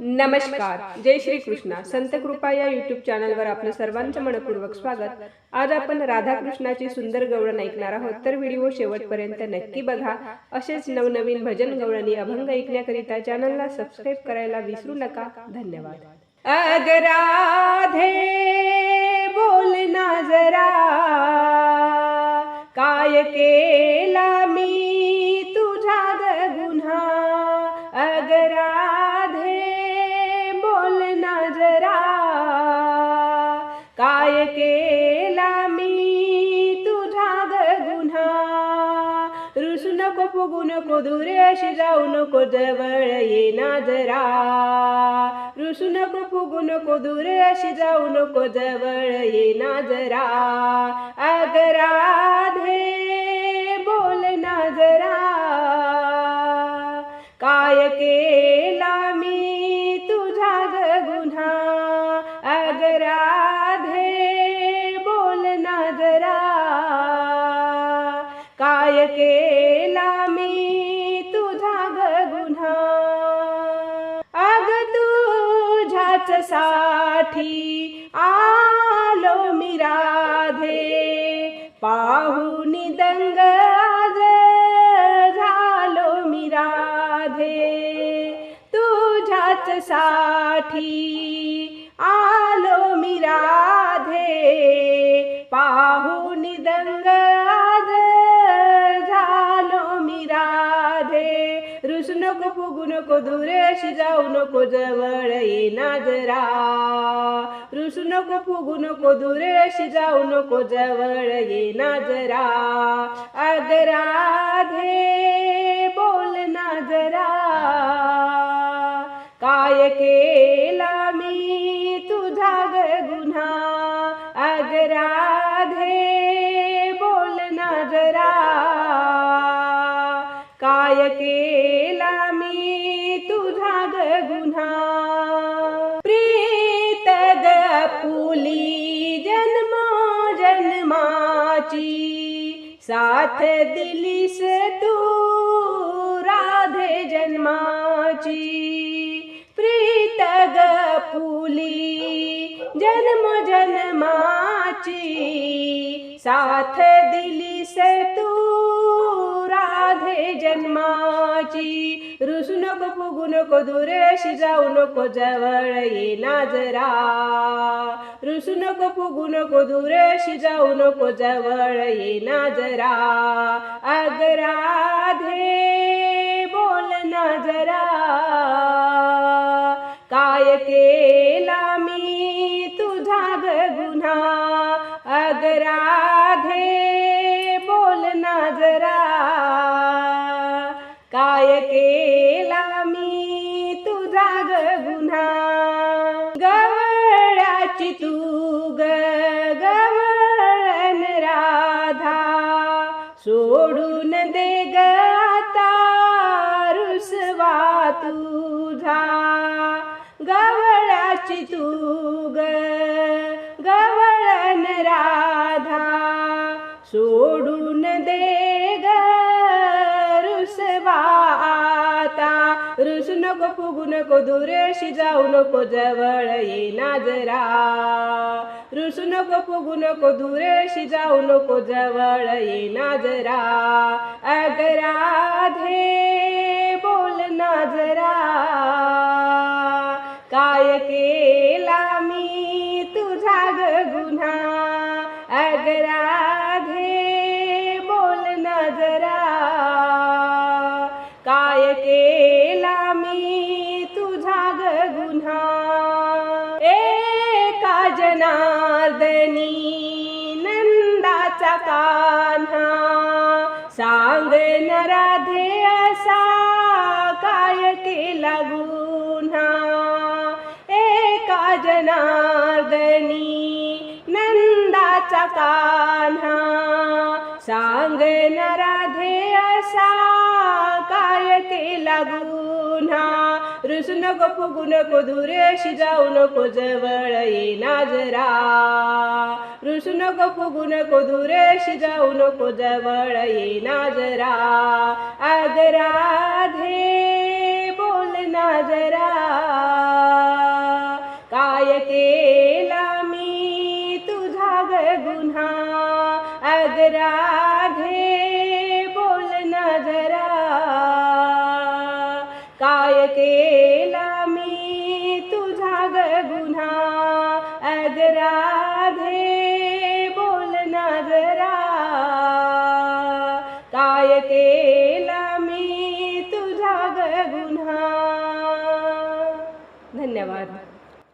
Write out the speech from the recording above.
नमस्कार, जय श्री कृष्णा. संत कृपा या यूट्यूब चॅनलवर आपलं सर्वांचं मनपूर्वक स्वागत. आज आपण राधाकृष्णाची सुंदर गवळण ऐकणार आहोत, तर व्हिडिओ शेवटपर्यंत नक्की बघा. असेच नवनवीन भजन गवळणी अभंग ऐकण्याकरिता चॅनलला सबस्क्राईब करायला विसरू नका. धन्यवाद. अग राधे बोल ना जरा, काय केला मी तुझा गुन्हा. अग राधे बोल ना जरा, काय केला मी तुझा गुन्हा. रुसू नको, फुगू नको, दूरे अशी जाऊ नको, जवळ ये ना जरा. रुसू नको, फुगू नको, दूरे अशी जाऊ नको, जवळ ये ना जरा. अग राधे बोल ना जरा, काय केला मी तुझा गुन्हा. अग राधे बोल ना जरा, काय केला मी तुझा गुन्हा. अग तुझ्याच साठी आलो मी राधे, पाहून दंग आज झालो मी राधे. तुझ्याच साठी आलो मी राधे, पाहून दंग आज झालो मी राधे. रुसू नको, फुगू नको, दूरे अशी जाऊ नको, जवळ ये ना जरा. रुसू नको, फुगू नको, दूरे अशी जाऊ नको, जवळ ये ना जरा. अग राधे बोल ना जरा, काय केला मी तुझा गुन्हा. अग राधे बोल ना जरा, काय केला मी तुझा गुन्हा. प्रीत पुली जन्म जन्माची, साथ दिलीस तू राधे जन्माची. प्रीत पुली जन्म जन्माची, साथ दिलीस तू राधे जन्माची. रुसू नको, फुगू नको, दूरे अशी जाऊ नको, जवळ ये ना जरा. रुसू नको, फुगू नको, दूरे अशी जाऊ नको, जवळ ये ना जरा. अग राधे बोल ना जरा, काय केला मी तुझा गुन्हा. अग राधे बोल ना जरा, काय केला मी तुझा गुन्हा. गवळ्याची तू गवळण राधा, सोडून दे ग आता रुसवा तुझा. गवळ्याची तू गवळण राधा, सोडून दे ग रुसवा आता. रुसू नको, फुगू नको, दूरे अशी जाऊ नको, जवळ ये ना जरा. रुसू नको, फुगू नको, दूरे अशी जाऊ नको, जवळ ये ना जरा. अग राधे बोल ना जरा, काय केला मी तुझा गुन्हा. अग राधे बोल ना जरा, काय केला मी तुझा गुन्हा. एका जनार्दनी नंदाचा कान्हा, सांग न राधे असा काय केला गुन्हा. एका जनार्दनी नंदाचा कान्हा, सांग न राधे असा काय केला गुन्हा. रुसू नको, फुगू नको, दूरे अशी जाऊ नको, जवळ ये ना जरा. रुसू नको, फुगू नको, दूरे अशी जाऊ नको, जवळ ये ना जरा. अग राधे बोल ना जरा, अग राधे बोल ना जरा, काय केला मी तुझा ग गुन्हा, अग राधे बोल ना जरा, काय केला मी तुझा ग गुन्हा. धन्यवाद.